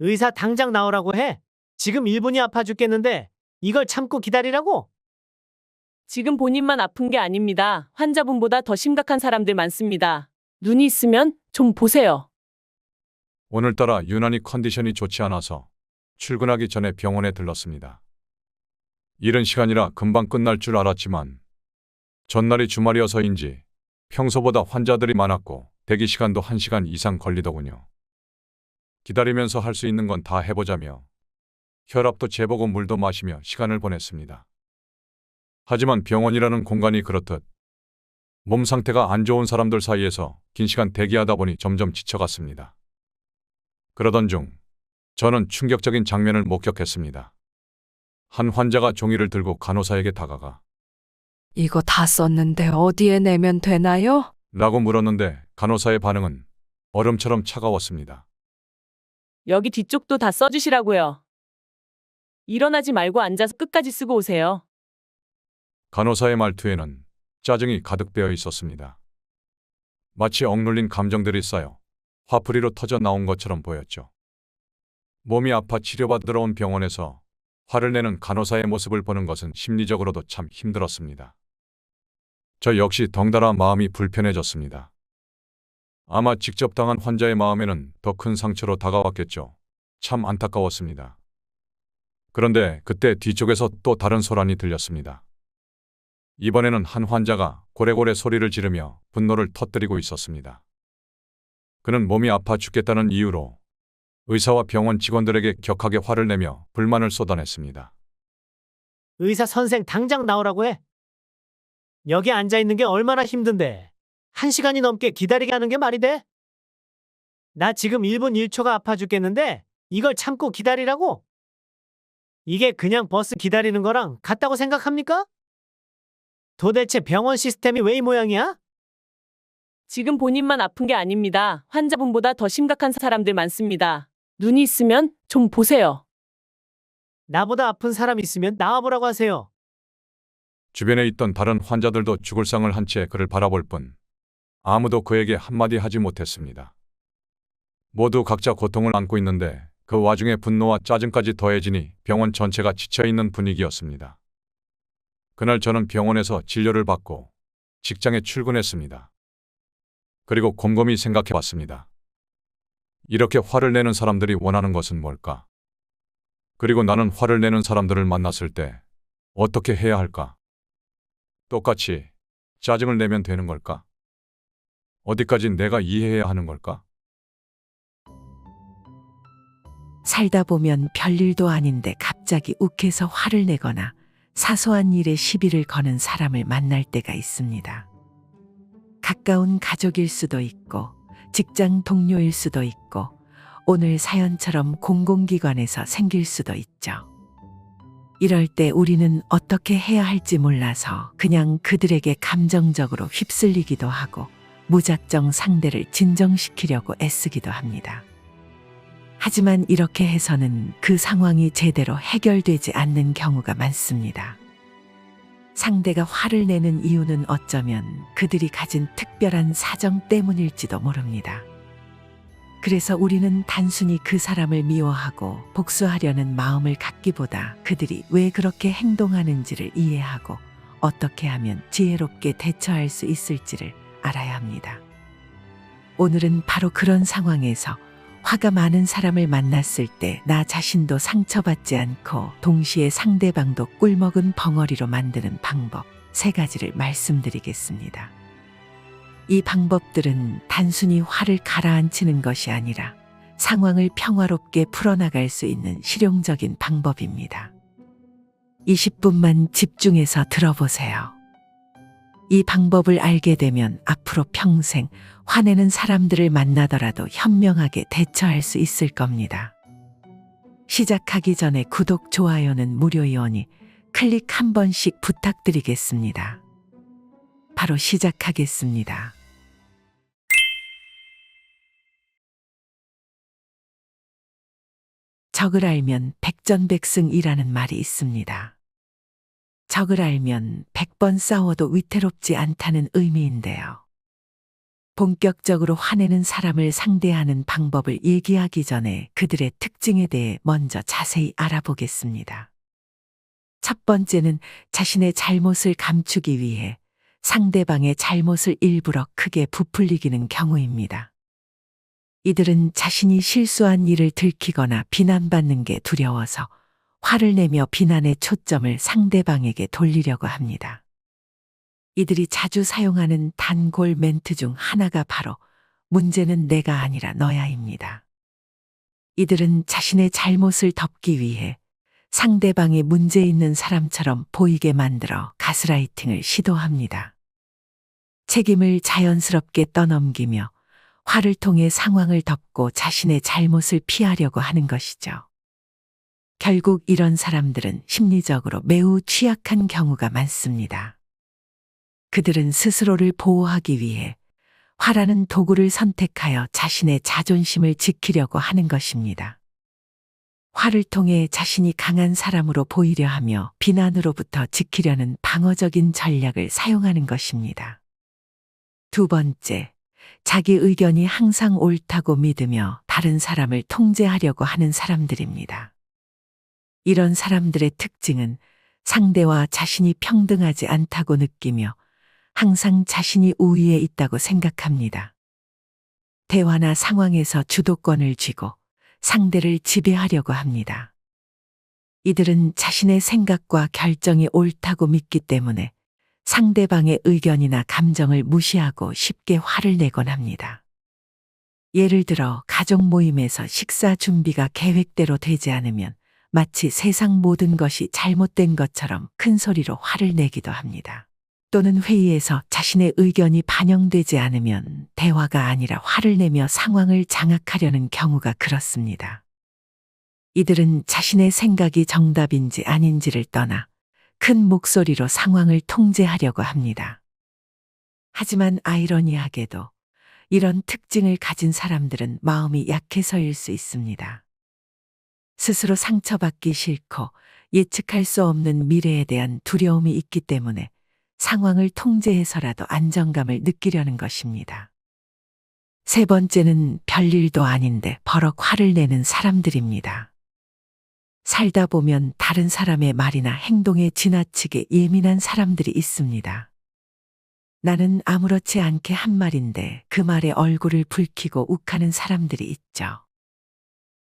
의사 당장 나오라고 해. 지금 1분이 아파 죽겠는데 이걸 참고 기다리라고? 지금 본인만 아픈 게 아닙니다. 환자분보다 더 심각한 사람들 많습니다. 눈이 있으면 좀 보세요. 오늘따라 유난히 컨디션이 좋지 않아서 출근하기 전에 병원에 들렀습니다. 이른 시간이라 금방 끝날 줄 알았지만 전날이 주말이어서인지 평소보다 환자들이 많았고 대기 시간도 1시간 이상 걸리더군요. 기다리면서 할 수 있는 건 다 해보자며 혈압도 재보고 물도 마시며 시간을 보냈습니다. 하지만 병원이라는 공간이 그렇듯 몸 상태가 안 좋은 사람들 사이에서 긴 시간 대기하다 보니 점점 지쳐갔습니다. 그러던 중 저는 충격적인 장면을 목격했습니다. 한 환자가 종이를 들고 간호사에게 다가가 이거 다 썼는데 어디에 내면 되나요? 라고 물었는데 간호사의 반응은 얼음처럼 차가웠습니다. 여기 뒤쪽도 다 써주시라고요. 일어나지 말고 앉아서 끝까지 쓰고 오세요. 간호사의 말투에는 짜증이 가득 배어 있었습니다. 마치 억눌린 감정들이 쌓여 화풀이로 터져 나온 것처럼 보였죠. 몸이 아파 치료받으러 온 병원에서 화를 내는 간호사의 모습을 보는 것은 심리적으로도 참 힘들었습니다. 저 역시 덩달아 마음이 불편해졌습니다. 아마 직접 당한 환자의 마음에는 더 큰 상처로 다가왔겠죠. 참 안타까웠습니다. 그런데 그때 뒤쪽에서 또 다른 소란이 들렸습니다. 이번에는 한 환자가 고래고래 소리를 지르며 분노를 터뜨리고 있었습니다. 그는 몸이 아파 죽겠다는 이유로 의사와 병원 직원들에게 격하게 화를 내며 불만을 쏟아냈습니다. 의사 선생 당장 나오라고 해. 여기 앉아있는 게 얼마나 힘든데 1시간이 넘게 기다리게 하는 게 말이 돼? 나 지금 1분 1초가 아파 죽겠는데 이걸 참고 기다리라고? 이게 그냥 버스 기다리는 거랑 같다고 생각합니까? 도대체 병원 시스템이 왜 이 모양이야? 지금 본인만 아픈 게 아닙니다. 환자분보다 더 심각한 사람들 많습니다. 눈이 있으면 좀 보세요. 나보다 아픈 사람 있으면 나와보라고 하세요. 주변에 있던 다른 환자들도 죽을 상을 한 채 그를 바라볼 뿐 아무도 그에게 한마디 하지 못했습니다. 모두 각자 고통을 안고 있는데 그 와중에 분노와 짜증까지 더해지니 병원 전체가 지쳐있는 분위기였습니다. 그날 저는 병원에서 진료를 받고 직장에 출근했습니다. 그리고 곰곰이 생각해 봤습니다. 이렇게 화를 내는 사람들이 원하는 것은 뭘까? 그리고 나는 화를 내는 사람들을 만났을 때 어떻게 해야 할까? 똑같이 짜증을 내면 되는 걸까? 어디까지 내가 이해해야 하는 걸까? 살다 보면 별일도 아닌데 갑자기 욱해서 화를 내거나 사소한 일에 시비를 거는 사람을 만날 때가 있습니다. 가까운 가족일 수도 있고 직장 동료일 수도 있고 오늘 사연처럼 공공기관에서 생길 수도 있죠. 이럴 때 우리는 어떻게 해야 할지 몰라서 그냥 그들에게 감정적으로 휩쓸리기도 하고 무작정 상대를 진정시키려고 애쓰기도 합니다. 하지만 이렇게 해서는 그 상황이 제대로 해결되지 않는 경우가 많습니다. 상대가 화를 내는 이유는 어쩌면 그들이 가진 특별한 사정 때문일지도 모릅니다. 그래서 우리는 단순히 그 사람을 미워하고 복수하려는 마음을 갖기보다 그들이 왜 그렇게 행동하는지를 이해하고 어떻게 하면 지혜롭게 대처할 수 있을지를 알아야 합니다. 오늘은 바로 그런 상황에서 화가 많은 사람을 만났을 때 나 자신도 상처받지 않고 동시에 상대방도 꿀먹은 벙어리로 만드는 방법 3가지를 말씀드리겠습니다. 이 방법들은 단순히 화를 가라앉히는 것이 아니라 상황을 평화롭게 풀어나갈 수 있는 실용적인 방법입니다. 20분만 집중해서 들어보세요. 이 방법을 알게 되면 앞으로 평생 화내는 사람들을 만나더라도 현명하게 대처할 수 있을 겁니다. 시작하기 전에 구독, 좋아요는 무료이오니 클릭 한 번씩 부탁드리겠습니다. 바로 시작하겠습니다. 적을 알면 백전백승이라는 말이 있습니다. 적을 알면 100번 싸워도 위태롭지 않다는 의미인데요. 본격적으로 화내는 사람을 상대하는 방법을 얘기하기 전에 그들의 특징에 대해 먼저 자세히 알아보겠습니다. 첫 번째는 자신의 잘못을 감추기 위해 상대방의 잘못을 일부러 크게 부풀리기는 경우입니다. 이들은 자신이 실수한 일을 들키거나 비난받는 게 두려워서 화를 내며 비난의 초점을 상대방에게 돌리려고 합니다. 이들이 자주 사용하는 단골 멘트 중 하나가 바로 문제는 내가 아니라 너야입니다. 이들은 자신의 잘못을 덮기 위해 상대방이 문제 있는 사람처럼 보이게 만들어 가스라이팅을 시도합니다. 책임을 자연스럽게 떠넘기며 화를 통해 상황을 덮고 자신의 잘못을 피하려고 하는 것이죠. 결국 이런 사람들은 심리적으로 매우 취약한 경우가 많습니다. 그들은 스스로를 보호하기 위해 화라는 도구를 선택하여 자신의 자존심을 지키려고 하는 것입니다. 화를 통해 자신이 강한 사람으로 보이려 하며 비난으로부터 지키려는 방어적인 전략을 사용하는 것입니다. 두 번째, 자기 의견이 항상 옳다고 믿으며 다른 사람을 통제하려고 하는 사람들입니다. 이런 사람들의 특징은 상대와 자신이 평등하지 않다고 느끼며 항상 자신이 우위에 있다고 생각합니다. 대화나 상황에서 주도권을 쥐고 상대를 지배하려고 합니다. 이들은 자신의 생각과 결정이 옳다고 믿기 때문에 상대방의 의견이나 감정을 무시하고 쉽게 화를 내곤 합니다. 예를 들어 가족 모임에서 식사 준비가 계획대로 되지 않으면 마치 세상 모든 것이 잘못된 것처럼 큰 소리로 화를 내기도 합니다. 또는 회의에서 자신의 의견이 반영되지 않으면 대화가 아니라 화를 내며 상황을 장악하려는 경우가 그렇습니다. 이들은 자신의 생각이 정답인지 아닌지를 떠나 큰 목소리로 상황을 통제하려고 합니다. 하지만 아이러니하게도 이런 특징을 가진 사람들은 마음이 약해서일 수 있습니다. 스스로 상처받기 싫고 예측할 수 없는 미래에 대한 두려움이 있기 때문에 상황을 통제해서라도 안정감을 느끼려는 것입니다. 세 번째는 별일도 아닌데 버럭 화를 내는 사람들입니다. 살다 보면 다른 사람의 말이나 행동에 지나치게 예민한 사람들이 있습니다. 나는 아무렇지 않게 한 말인데 그 말에 얼굴을 붉히고 욱하는 사람들이 있죠.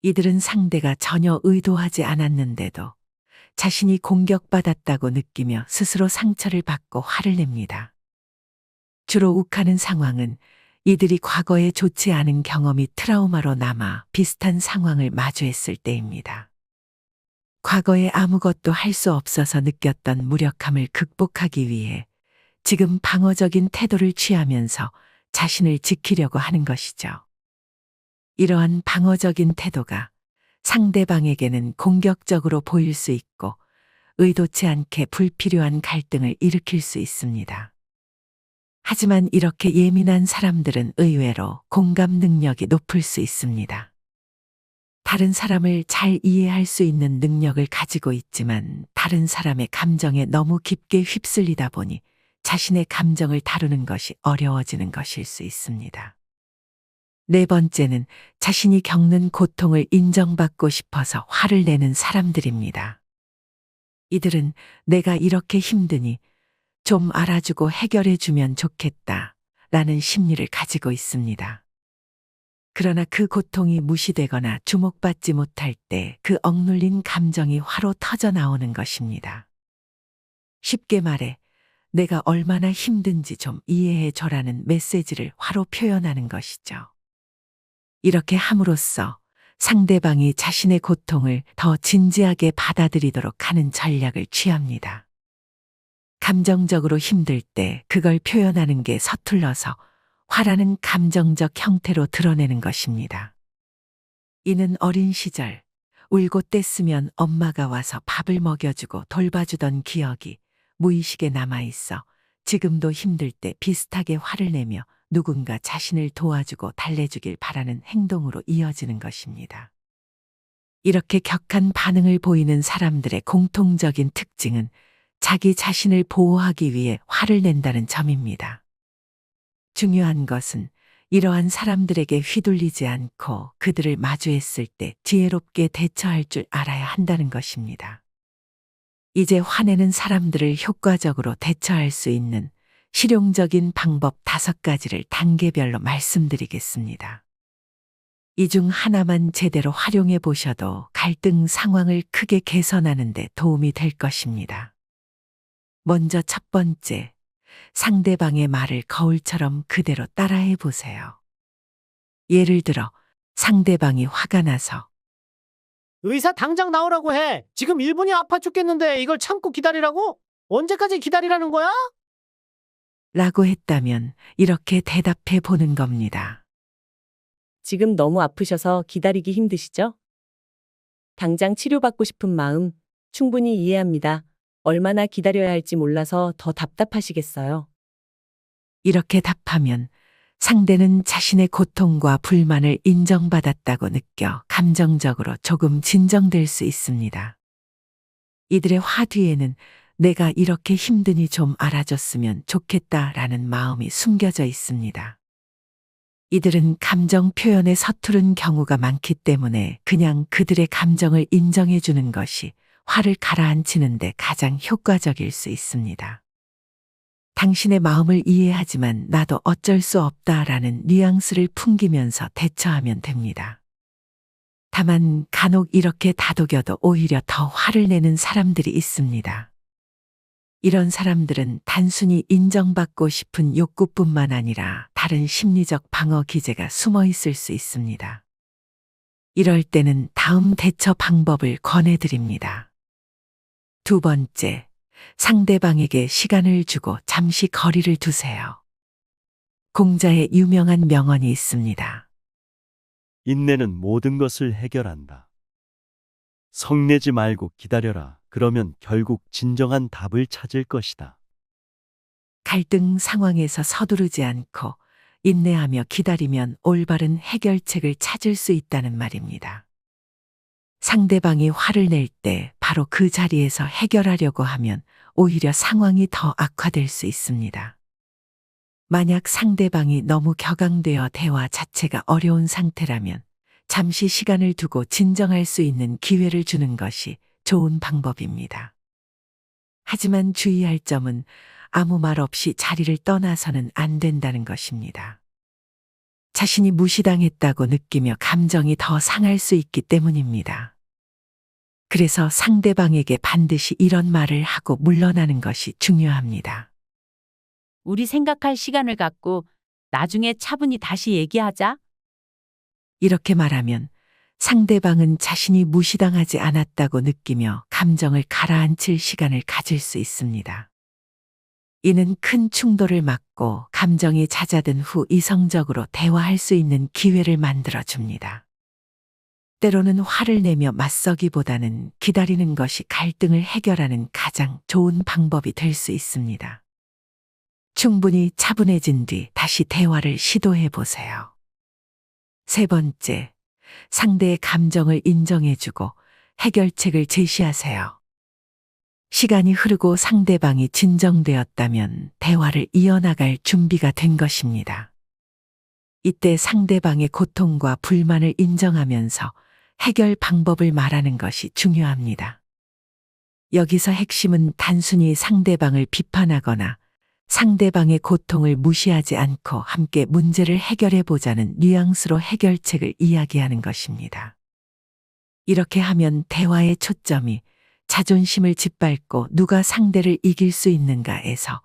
이들은 상대가 전혀 의도하지 않았는데도 자신이 공격받았다고 느끼며 스스로 상처를 받고 화를 냅니다. 주로 욱하는 상황은 이들이 과거에 좋지 않은 경험이 트라우마로 남아 비슷한 상황을 마주했을 때입니다. 과거에 아무것도 할 수 없어서 느꼈던 무력함을 극복하기 위해 지금 방어적인 태도를 취하면서 자신을 지키려고 하는 것이죠. 이러한 방어적인 태도가 상대방에게는 공격적으로 보일 수 있고 의도치 않게 불필요한 갈등을 일으킬 수 있습니다. 하지만 이렇게 예민한 사람들은 의외로 공감 능력이 높을 수 있습니다. 다른 사람을 잘 이해할 수 있는 능력을 가지고 있지만 다른 사람의 감정에 너무 깊게 휩쓸리다 보니 자신의 감정을 다루는 것이 어려워지는 것일 수 있습니다. 네 번째는 자신이 겪는 고통을 인정받고 싶어서 화를 내는 사람들입니다. 이들은 내가 이렇게 힘드니 좀 알아주고 해결해주면 좋겠다 라는 심리를 가지고 있습니다. 그러나 그 고통이 무시되거나 주목받지 못할 때 그 억눌린 감정이 화로 터져 나오는 것입니다. 쉽게 말해 내가 얼마나 힘든지 좀 이해해 줘라는 메시지를 화로 표현하는 것이죠. 이렇게 함으로써 상대방이 자신의 고통을 더 진지하게 받아들이도록 하는 전략을 취합니다. 감정적으로 힘들 때 그걸 표현하는 게 서툴러서 화라는 감정적 형태로 드러내는 것입니다. 이는 어린 시절 울고 뗐으면 엄마가 와서 밥을 먹여주고 돌봐주던 기억이 무의식에 남아있어 지금도 힘들 때 비슷하게 화를 내며 누군가 자신을 도와주고 달래주길 바라는 행동으로 이어지는 것입니다. 이렇게 격한 반응을 보이는 사람들의 공통적인 특징은 자기 자신을 보호하기 위해 화를 낸다는 점입니다. 중요한 것은 이러한 사람들에게 휘둘리지 않고 그들을 마주했을 때 지혜롭게 대처할 줄 알아야 한다는 것입니다. 이제 화내는 사람들을 효과적으로 대처할 수 있는 실용적인 방법 5가지를 단계별로 말씀드리겠습니다. 이 중 하나만 제대로 활용해 보셔도 갈등 상황을 크게 개선하는 데 도움이 될 것입니다. 먼저 첫 번째, 상대방의 말을 거울처럼 그대로 따라해 보세요. 예를 들어, 상대방이 화가 나서 의사 당장 나오라고 해. 지금 1분이 아파 죽겠는데 이걸 참고 기다리라고? 언제까지 기다리라는 거야? 라고 했다면 이렇게 대답해 보는 겁니다. 지금 너무 아프셔서 기다리기 힘드시죠? 당장 치료받고 싶은 마음 충분히 이해합니다. 얼마나 기다려야 할지 몰라서 더 답답하시겠어요. 이렇게 답하면 상대는 자신의 고통과 불만을 인정받았다고 느껴 감정적으로 조금 진정될 수 있습니다. 이들의 화 뒤에는 내가 이렇게 힘드니 좀 알아줬으면 좋겠다라는 마음이 숨겨져 있습니다. 이들은 감정 표현에 서투른 경우가 많기 때문에 그냥 그들의 감정을 인정해 주는 것이 화를 가라앉히는 데 가장 효과적일 수 있습니다. 당신의 마음을 이해하지만 나도 어쩔 수 없다라는 뉘앙스를 풍기면서 대처하면 됩니다. 다만 간혹 이렇게 다독여도 오히려 더 화를 내는 사람들이 있습니다. 이런 사람들은 단순히 인정받고 싶은 욕구뿐만 아니라 다른 심리적 방어 기제가 숨어 있을 수 있습니다. 이럴 때는 다음 대처 방법을 권해드립니다. 두 번째, 상대방에게 시간을 주고 잠시 거리를 두세요. 공자의 유명한 명언이 있습니다. 인내는 모든 것을 해결한다. 성내지 말고 기다려라. 그러면 결국 진정한 답을 찾을 것이다. 갈등 상황에서 서두르지 않고 인내하며 기다리면 올바른 해결책을 찾을 수 있다는 말입니다. 상대방이 화를 낼 때 바로 그 자리에서 해결하려고 하면 오히려 상황이 더 악화될 수 있습니다. 만약 상대방이 너무 격앙되어 대화 자체가 어려운 상태라면 잠시 시간을 두고 진정할 수 있는 기회를 주는 것이 좋은 방법입니다. 하지만 주의할 점은 아무 말 없이 자리를 떠나서는 안 된다는 것입니다. 자신이 무시당했다고 느끼며 감정이 더 상할 수 있기 때문입니다. 그래서 상대방에게 반드시 이런 말을 하고 물러나는 것이 중요합니다. 우리 생각할 시간을 갖고 나중에 차분히 다시 얘기하자. 이렇게 말하면 상대방은 자신이 무시당하지 않았다고 느끼며 감정을 가라앉힐 시간을 가질 수 있습니다. 이는 큰 충돌을 막고 감정이 잦아든 후 이성적으로 대화할 수 있는 기회를 만들어 줍니다. 때로는 화를 내며 맞서기보다는 기다리는 것이 갈등을 해결하는 가장 좋은 방법이 될 수 있습니다. 충분히 차분해진 뒤 다시 대화를 시도해 보세요. 세 번째, 상대의 감정을 인정해주고 해결책을 제시하세요. 시간이 흐르고 상대방이 진정되었다면 대화를 이어나갈 준비가 된 것입니다. 이때 상대방의 고통과 불만을 인정하면서 해결 방법을 말하는 것이 중요합니다. 여기서 핵심은 단순히 상대방을 비판하거나 상대방의 고통을 무시하지 않고 함께 문제를 해결해 보자는 뉘앙스로 해결책을 이야기하는 것입니다. 이렇게 하면 대화의 초점이 자존심을 짓밟고 누가 상대를 이길 수 있는가에서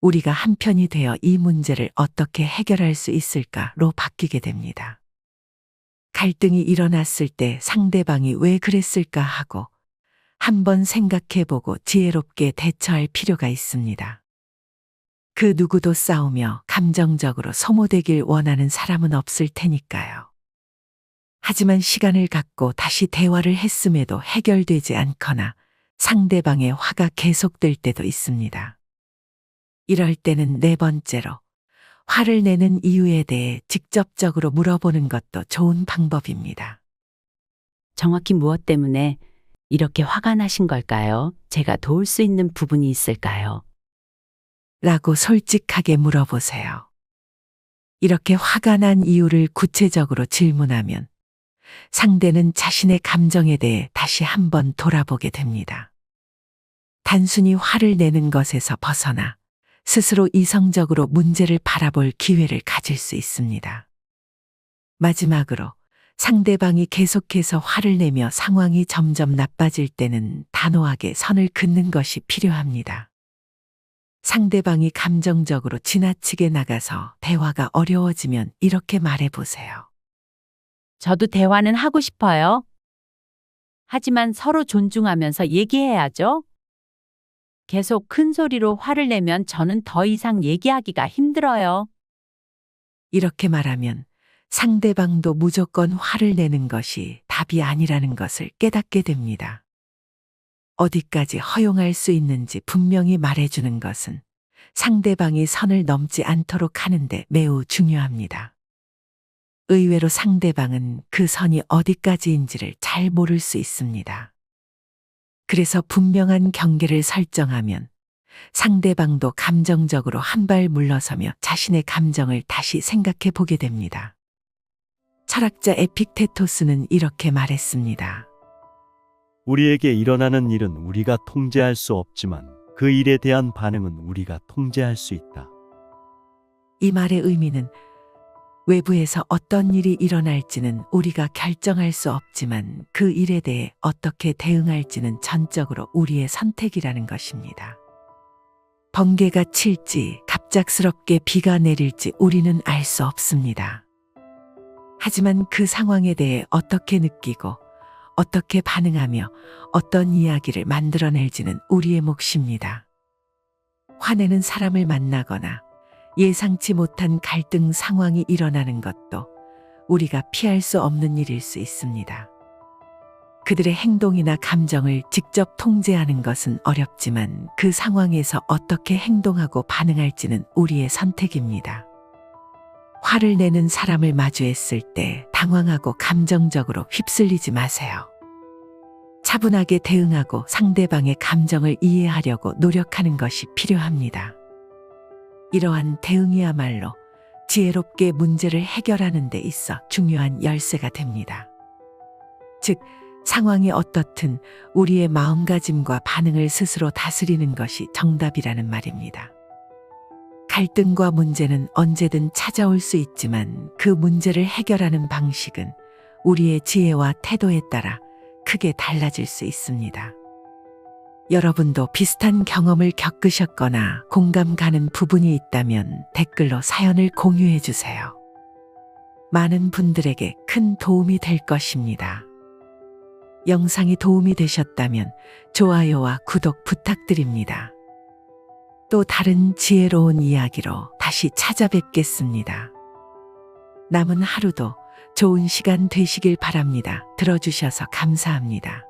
우리가 한편이 되어 이 문제를 어떻게 해결할 수 있을까로 바뀌게 됩니다. 갈등이 일어났을 때 상대방이 왜 그랬을까 하고 한번 생각해보고 지혜롭게 대처할 필요가 있습니다. 그 누구도 싸우며 감정적으로 소모되길 원하는 사람은 없을 테니까요. 하지만 시간을 갖고 다시 대화를 했음에도 해결되지 않거나 상대방의 화가 계속될 때도 있습니다. 이럴 때는 네 번째로 화를 내는 이유에 대해 직접적으로 물어보는 것도 좋은 방법입니다. 정확히 무엇 때문에 이렇게 화가 나신 걸까요? 제가 도울 수 있는 부분이 있을까요? 라고 솔직하게 물어보세요. 이렇게 화가 난 이유를 구체적으로 질문하면 상대는 자신의 감정에 대해 다시 한번 돌아보게 됩니다. 단순히 화를 내는 것에서 벗어나 스스로 이성적으로 문제를 바라볼 기회를 가질 수 있습니다. 마지막으로 상대방이 계속해서 화를 내며 상황이 점점 나빠질 때는 단호하게 선을 긋는 것이 필요합니다. 상대방이 감정적으로 지나치게 나가서 대화가 어려워지면 이렇게 말해보세요. 저도 대화는 하고 싶어요. 하지만 서로 존중하면서 얘기해야죠. 계속 큰 소리로 화를 내면 저는 더 이상 얘기하기가 힘들어요. 이렇게 말하면 상대방도 무조건 화를 내는 것이 답이 아니라는 것을 깨닫게 됩니다. 어디까지 허용할 수 있는지 분명히 말해주는 것은 상대방이 선을 넘지 않도록 하는데 매우 중요합니다. 의외로 상대방은 그 선이 어디까지인지를 잘 모를 수 있습니다. 그래서 분명한 경계를 설정하면 상대방도 감정적으로 한 발 물러서며 자신의 감정을 다시 생각해 보게 됩니다. 철학자 에픽테토스는 이렇게 말했습니다. 우리에게 일어나는 일은 우리가 통제할 수 없지만 그 일에 대한 반응은 우리가 통제할 수 있다. 이 말의 의미는 외부에서 어떤 일이 일어날지는 우리가 결정할 수 없지만 그 일에 대해 어떻게 대응할지는 전적으로 우리의 선택이라는 것입니다. 번개가 칠지 갑작스럽게 비가 내릴지 우리는 알 수 없습니다. 하지만 그 상황에 대해 어떻게 느끼고 어떻게 반응하며 어떤 이야기를 만들어낼지는 우리의 몫입니다. 화내는 사람을 만나거나 예상치 못한 갈등 상황이 일어나는 것도 우리가 피할 수 없는 일일 수 있습니다. 그들의 행동이나 감정을 직접 통제하는 것은 어렵지만 그 상황에서 어떻게 행동하고 반응할지는 우리의 선택입니다. 화를 내는 사람을 마주했을 때 당황하고 감정적으로 휩쓸리지 마세요. 차분하게 대응하고 상대방의 감정을 이해하려고 노력하는 것이 필요합니다. 이러한 대응이야말로 지혜롭게 문제를 해결하는 데 있어 중요한 열쇠가 됩니다. 즉, 상황이 어떻든 우리의 마음가짐과 반응을 스스로 다스리는 것이 정답이라는 말입니다. 갈등과 문제는 언제든 찾아올 수 있지만 그 문제를 해결하는 방식은 우리의 지혜와 태도에 따라 크게 달라질 수 있습니다. 여러분도 비슷한 경험을 겪으셨거나 공감 가는 부분이 있다면 댓글로 사연을 공유해 주세요. 많은 분들에게 큰 도움이 될 것입니다. 영상이 도움이 되셨다면 좋아요와 구독 부탁드립니다. 또 다른 지혜로운 이야기로 다시 찾아뵙겠습니다. 남은 하루도 좋은 시간 되시길 바랍니다. 들어주셔서 감사합니다.